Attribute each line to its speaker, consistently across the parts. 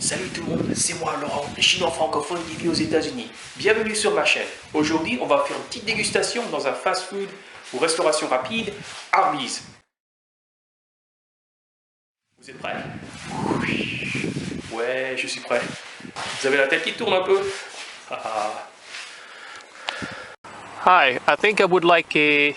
Speaker 1: Salut tout le monde, c'est moi Laurent, chinois francophone qui vit aux États-Unis. Bienvenue sur ma chaîne. Aujourd'hui, on va faire une petite dégustation dans un fast-food ou restauration rapide, Arby's. Vous êtes prêts? Ouais, je suis prêt. Vous avez la tête qui tourne un peu? Hi, I think I would like a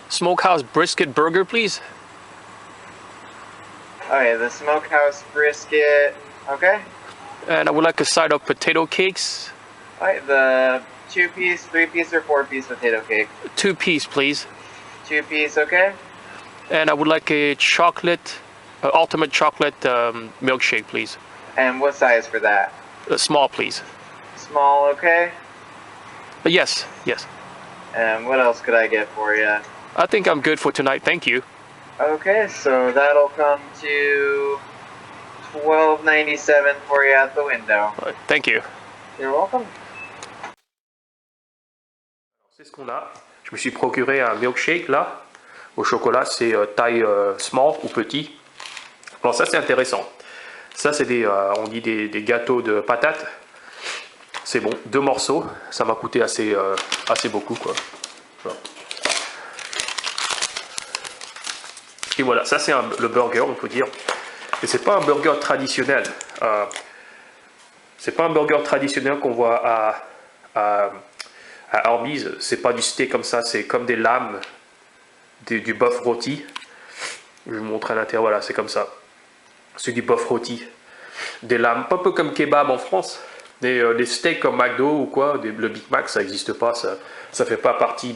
Speaker 1: smokehouse brisket burger, please.
Speaker 2: Okay, the smokehouse brisket. Okay.
Speaker 1: And I would like a side of potato cakes.
Speaker 2: Alright, the 2-piece, 3-piece, or 4-piece potato cake.
Speaker 1: 2-piece, please.
Speaker 2: 2-piece, okay.
Speaker 1: And I would like a chocolate, ultimate chocolate milkshake, please.
Speaker 2: And what size for that?
Speaker 1: Small, please.
Speaker 2: Small, okay.
Speaker 1: Yes.
Speaker 2: And what else could I get for you?
Speaker 1: I think I'm good for tonight, thank you.
Speaker 2: Okay, so that'll come to $12.97 for you at the window.
Speaker 1: Thank you.
Speaker 2: You're welcome.
Speaker 1: C'est ce qu'on a. Je me suis procuré un milkshake là, au chocolat, c'est taille small ou petit. Alors ça c'est intéressant. Ça c'est on dit des gâteaux de patates. C'est bon, 2 morceaux. Ça m'a coûté assez beaucoup quoi. Voilà. Et voilà, ça c'est le burger, on peut dire. Et c'est pas un burger traditionnel. C'est pas un burger traditionnel qu'on voit à Arby's. C'est pas du steak comme ça, c'est comme des lames, du bœuf rôti. Je vais vous montrer à l'intérieur, voilà, c'est comme ça. C'est du bœuf rôti. Des lames, pas un peu comme kebab en France. Des steaks comme McDo ou quoi, le Big Mac, ça n'existe pas, ça fait pas partie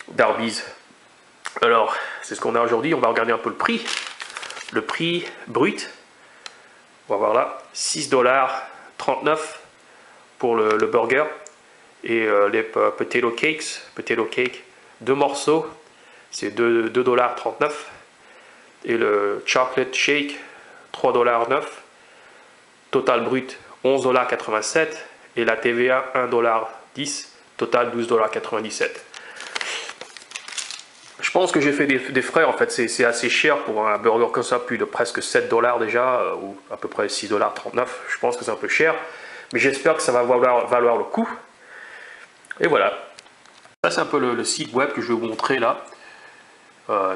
Speaker 1: d'Arby's. Alors, c'est ce qu'on a aujourd'hui. On va regarder un peu le prix. Le prix brut. On va voir là. $6.39 pour le burger. Et les potato cake, 2 morceaux. C'est $2.39. Et le chocolate shake, $3.09. Total brut, $11.87. Et la TVA, $1.10. Total, $12.97. Je pense que j'ai fait des frais, en fait, c'est assez cher pour un burger comme ça, plus de presque $7 déjà, ou à peu près $6.39. Je pense que c'est un peu cher, mais j'espère que ça va valoir le coup. Et voilà. Ça, c'est un peu le site web que je vais vous montrer là.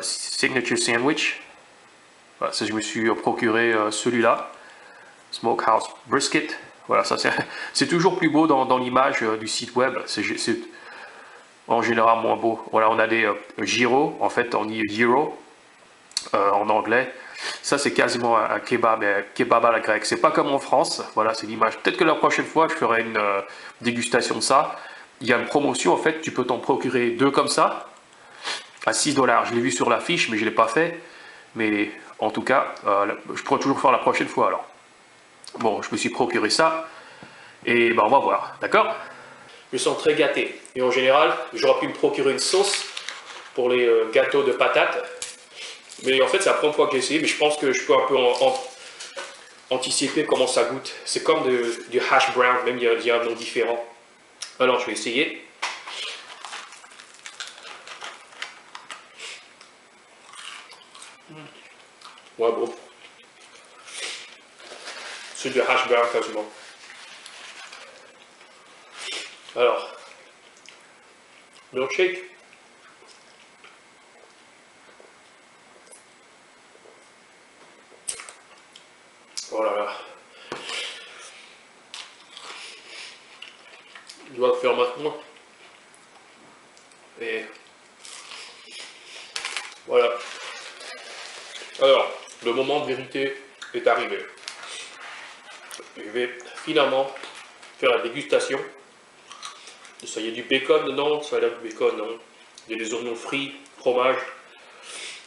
Speaker 1: Signature Sandwich. Voilà, ça, je me suis procuré celui-là. Smokehouse Brisket. Voilà, ça c'est toujours plus beau dans l'image du site web. C'est en général moins beau. Voilà, on a des gyros, en fait on dit gyro en anglais. Ça c'est quasiment un kebab, mais kebab à la grecque. C'est pas comme en France, voilà c'est l'image. Peut-être que la prochaine fois je ferai une dégustation de ça. Il y a une promotion en fait, tu peux t'en procurer 2 comme ça, à $6. Je l'ai vu sur l'affiche mais je l'ai pas fait. Mais en tout cas, je pourrais toujours faire la prochaine fois alors. Bon, je me suis procuré ça, et ben on va voir, d'accord? Je me sens très gâté. Et en général, j'aurais pu me procurer une sauce pour les gâteaux de patates. Mais en fait, c'est la première fois que j'ai essayé. Mais je pense que je peux un peu anticiper comment ça goûte. C'est comme du hash brown, même il y a un nom différent. Alors, je vais essayer. Ouais, bon. C'est du hash brown quasiment. Alors, milkshake. Oh là là. Je dois le faire maintenant. Et voilà. Alors, le moment de vérité est arrivé. Je vais finalement faire la dégustation. Ça, il y a du bacon dedans, ça a l'air du bacon, non. Il y a des oignons frits, fromage.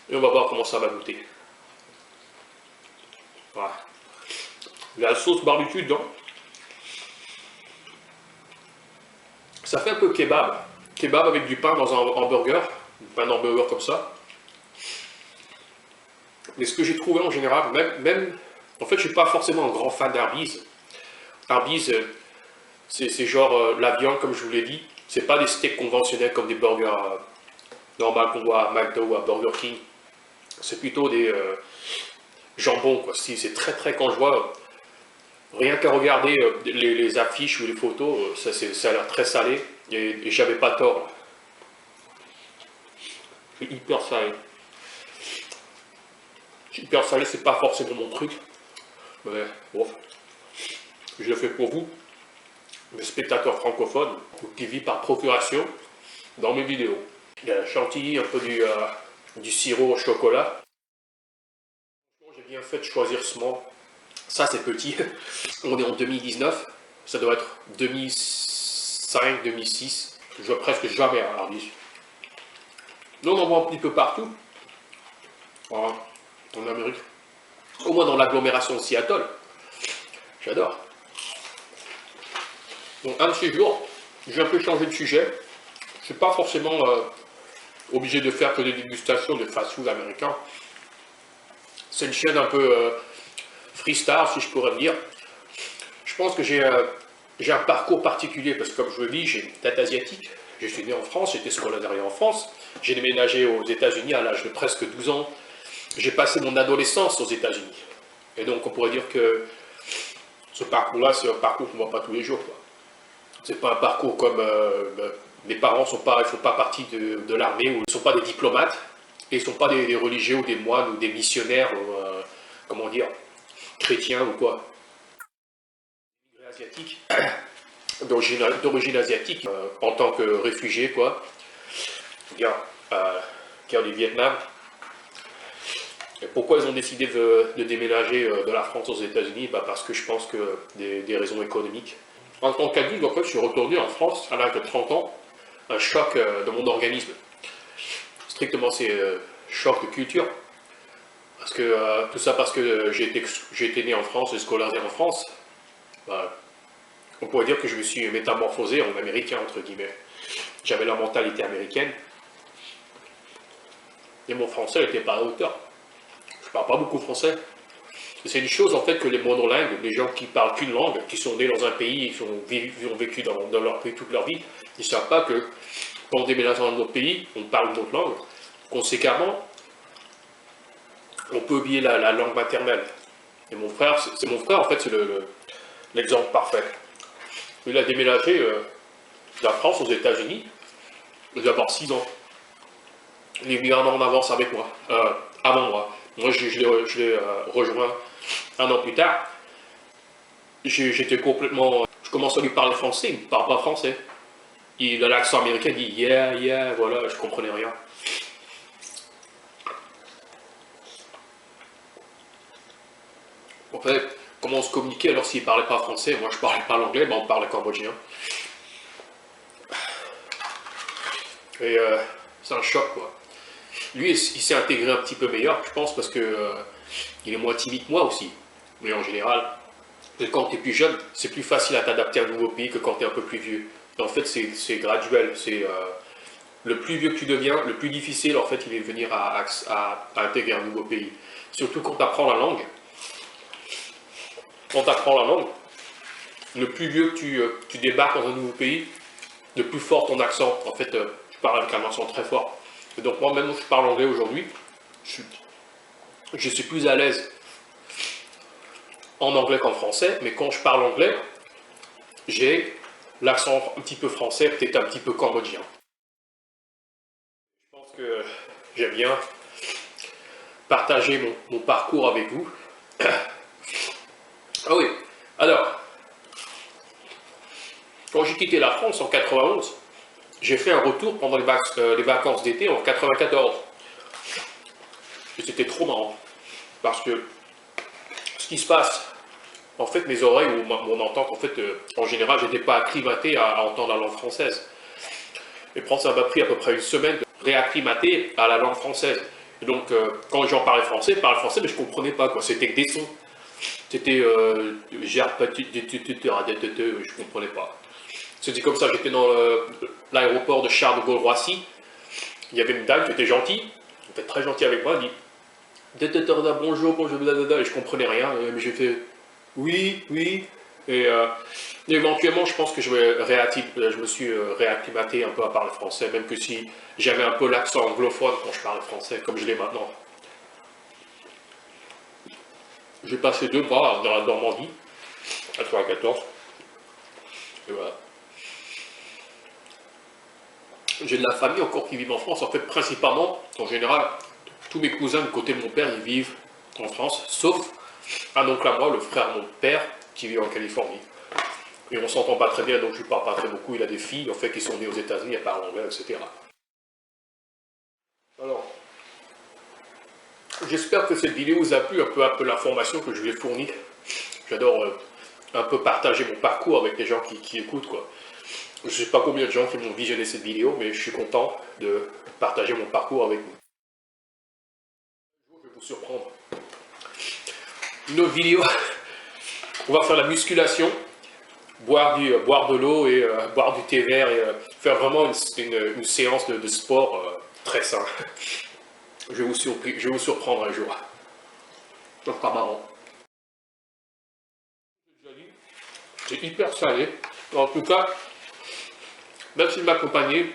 Speaker 1: Et on va voir comment ça va goûter. Voilà. Il y a la sauce barbecue dedans. Ça fait un peu kebab. Kebab avec du pain dans un hamburger. Du pain d'hamburger comme ça. Mais ce que j'ai trouvé en général, même en fait, je ne suis pas forcément un grand fan d'Arby's. Arby's, c'est genre la viande, comme je vous l'ai dit. C'est pas des steaks conventionnels comme des burgers normaux qu'on voit à McDo ou à Burger King. C'est plutôt des jambon, quoi. C'est très très, quand je vois, rien qu'à regarder les affiches ou les photos, ça a l'air très salé, et j'avais pas tort. C'est hyper salé. Hyper salé, c'est pas forcément mon truc, mais bon, je le fais pour vous, mes spectateurs francophones, qui vivent par procuration dans mes vidéos. Il y a la chantilly, un peu du sirop au chocolat. J'ai bien fait de choisir ce moment. Ça, c'est petit. On est en 2019. Ça doit être 2005, 2006. Je vois presque jamais un hardis. Nous, on en voit un petit peu partout. Voilà. En Amérique. Au moins dans l'agglomération de Seattle. J'adore. Donc, un de ces jours, je vais un peu changer de sujet. Je ne suis pas forcément obligé de faire que des dégustations de fast-food américain. C'est une chaîne un peu freestyle, si je pourrais dire. Je pense que j'ai un parcours particulier, parce que comme je le dis, j'ai une tête asiatique. Je suis né en France, j'étais scolarisé en France. J'ai déménagé aux États-Unis à l'âge de presque 12 ans. J'ai passé mon adolescence aux États-Unis. Et donc on pourrait dire que ce parcours-là, c'est un parcours qu'on ne voit pas tous les jours. C'est pas un parcours comme mes parents ne font pas partie de l'armée, ou ils ne sont pas des diplomates, et ils ne sont pas des religieux ou des moines ou des missionnaires, ou, comment dire, chrétiens ou quoi. Asiatique, d'origine asiatique, en tant que réfugié, quoi. Guerre du Vietnam. Et pourquoi ils ont décidé de déménager de la France aux États-Unis? Parce que je pense que des raisons économiques. En tant qu'adulte, en fait, je suis retourné en France à l'âge de 30 ans. Un choc de mon organisme. Strictement, c'est choc de culture. Parce que, tout ça parce que j'ai été né en France et scolarisé en France. On pourrait dire que je me suis métamorphosé en américain, entre guillemets. J'avais la mentalité américaine. Et mon français n'était pas à la hauteur. Je ne parle pas beaucoup français. C'est une chose en fait que les monolingues, les gens qui parlent qu'une langue, qui sont nés dans un pays, qui ont vécu dans leur pays toute leur vie, ils ne savent pas que quand on déménage dans un autre pays, on parle une autre langue. Conséquemment, on peut oublier la langue maternelle. Et mon frère en fait, c'est l'exemple parfait. Il a déménagé de la France aux États-Unis, il doit avoir 6 ans. Il est venu un an en avance avec moi, avant moi. Moi, je l'ai rejoint un an plus tard. J'étais complètement... Je commence à lui parler français, il ne parle pas français. Il a l'accent américain, il dit yeah, yeah, voilà, je comprenais rien. En fait, comment on se communiquait alors s'il ne parlait pas français? Moi, je ne parlais pas l'anglais, on parlait cambodgien. Et c'est un choc, quoi. Lui, il s'est intégré un petit peu meilleur, je pense, parce que il est moins timide que moi aussi. Mais en général, quand tu es plus jeune, c'est plus facile à t'adapter à un nouveau pays que quand tu es un peu plus vieux. Et en fait, c'est graduel. Le plus vieux que tu deviens, le plus difficile, en fait, il est de venir à intégrer un nouveau pays. Surtout quand tu apprends la langue. Quand tu apprends la langue, le plus vieux que tu débarques dans un nouveau pays, le plus fort ton accent. En fait, tu parles avec un accent très fort. Et donc moi, même si je parle anglais aujourd'hui, je suis plus à l'aise en anglais qu'en français, mais quand je parle anglais, j'ai l'accent un petit peu français, peut-être un petit peu cambodgien. Je pense que j'aime bien partager mon parcours avec vous. Ah oui, alors, quand j'ai quitté la France en 91, j'ai fait un retour pendant les vacances d'été en 94. Et c'était trop marrant. Parce que ce qui se passe, en fait, mes oreilles ou mon entente, en fait, en général, je n'étais pas acclimaté à entendre la langue française. Et ça m'a pris à peu près une semaine de réacclimater à la langue française. Et donc, quand j'en parlais français, mais je ne comprenais pas, quoi. C'était que des sons. C'était je ne comprenais pas. C'était comme ça, j'étais dans l'aéroport de Charles de Gaulle-Roissy. Il y avait une dame qui était gentille, qui était très gentille avec moi, elle dit bonjour, blablabla, et je comprenais rien, mais j'ai fait oui, oui. Et éventuellement, je pense que je me suis réacclimaté un peu à parler français, même que si j'avais un peu l'accent anglophone quand je parlais français, comme je l'ai maintenant. J'ai passé 2 mois dans la Normandie, à 94. Et voilà. J'ai de la famille encore qui vivent en France. En fait, principalement, en général, tous mes cousins du côté de mon père, ils vivent en France, sauf un oncle à moi, le frère de mon père, qui vit en Californie. Et on s'entend pas très bien, donc je lui parle pas très beaucoup. Il a des filles, en fait, qui sont nées aux États-Unis, elles parlent anglais, etc. Alors, j'espère que cette vidéo vous a plu, un peu l'information que je vous ai fournie. J'adore un peu partager mon parcours avec les gens qui écoutent, quoi. Je ne sais pas combien de gens qui m'ont visionné cette vidéo, mais je suis content de partager mon parcours avec vous. Je vais vous surprendre. Une autre vidéo, on va faire la musculation, boire de l'eau et boire du thé vert et faire vraiment une séance de sport très sain. Je vais vous surprendre un jour. Ça sera marrant. C'est hyper salé. En tout cas, merci de m'accompagner,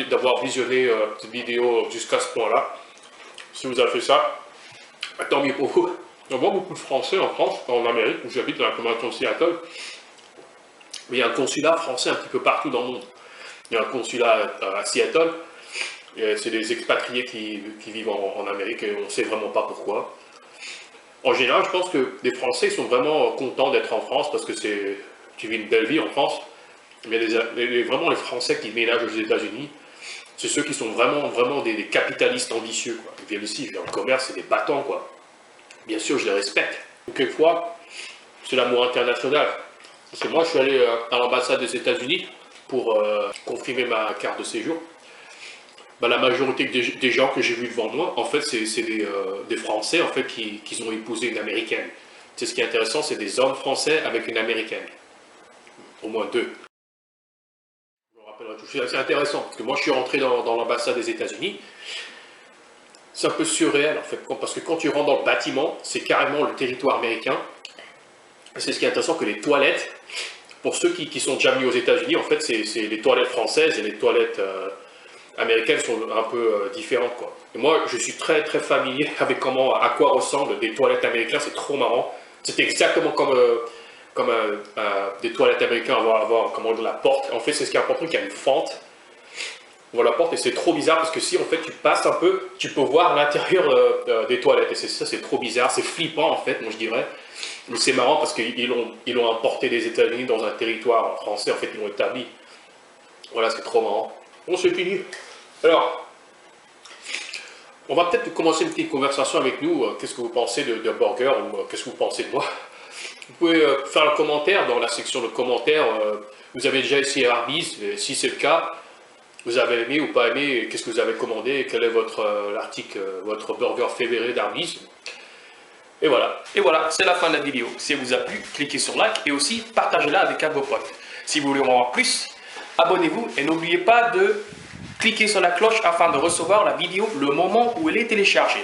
Speaker 1: d'avoir visionné cette vidéo jusqu'à ce point-là. Si vous avez fait ça, tant mieux pour vous. On voit beaucoup de Français en France, en Amérique, où j'habite dans la communauté de Seattle. Mais il y a un consulat français un petit peu partout dans le monde. Il y a un consulat à Seattle. C'est des expatriés qui vivent en Amérique et on ne sait vraiment pas pourquoi. En général, je pense que les Français sont vraiment contents d'être en France parce que tu vis une belle vie en France. Mais vraiment les Français qui ménagent aux États-Unis, c'est ceux qui sont vraiment des capitalistes ambitieux, quoi. Ils viennent ici, ils viennent en commerce, c'est des battants, quoi. Bien sûr, je les respecte. Quelquefois, c'est l'amour international. Parce que moi, je suis allé à l'ambassade des États-Unis pour confirmer ma carte de séjour. Bah, la majorité des gens que j'ai vus devant moi, en fait, c'est des Français en fait, qui ont épousé une Américaine. C'est ce qui est intéressant, c'est des hommes français avec une Américaine. Au moins 2. Je me rappellerai tout. C'est intéressant, parce que moi, je suis rentré dans l'ambassade des États-Unis. C'est un peu surréel, en fait, parce que quand tu rentres dans le bâtiment, c'est carrément le territoire américain. C'est ce qui est intéressant, que les toilettes, pour ceux qui sont déjà venus aux États-Unis, en fait, c'est les toilettes françaises et les toilettes américaines sont un peu différentes, quoi. Et moi, je suis très familier avec à quoi ressemblent des toilettes américaines, c'est trop marrant. C'est exactement comme des toilettes américaines avoir comment dire, la porte. En fait, c'est ce qui est important, qu'il y a une fente. On voit la porte et c'est trop bizarre parce que si en fait tu passes un peu, tu peux voir l'intérieur des toilettes et c'est trop bizarre, c'est flippant en fait, moi je dirais. Mais c'est marrant parce qu'ils l'ont importé des États-Unis dans un territoire français, en fait ils l'ont établi. Voilà, c'est trop marrant. Bon, c'est fini. Alors, on va peut-être commencer une petite conversation avec nous. Qu'est-ce que vous pensez de burger ou qu'est-ce que vous pensez de moi? Vous pouvez faire un commentaire dans la section de commentaires. Vous avez déjà essayé Arby's? Si c'est le cas, vous avez aimé ou pas aimé? Qu'est-ce que vous avez commandé? Quel est votre burger favori d'Arby's? Et voilà, c'est la fin de la vidéo. Si elle vous a plu, cliquez sur like et aussi partagez-la avec un de vos potes. Si vous voulez en voir plus, abonnez-vous et n'oubliez pas de cliquer sur la cloche afin de recevoir la vidéo le moment où elle est téléchargée.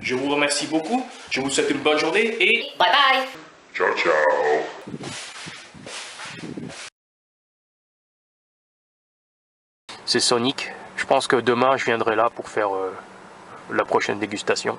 Speaker 1: Je vous remercie beaucoup, je vous souhaite une bonne journée et
Speaker 3: bye bye.
Speaker 4: Ciao, ciao.
Speaker 1: c'est Sonic. Je pense que demain je viendrai là pour faire la prochaine dégustation.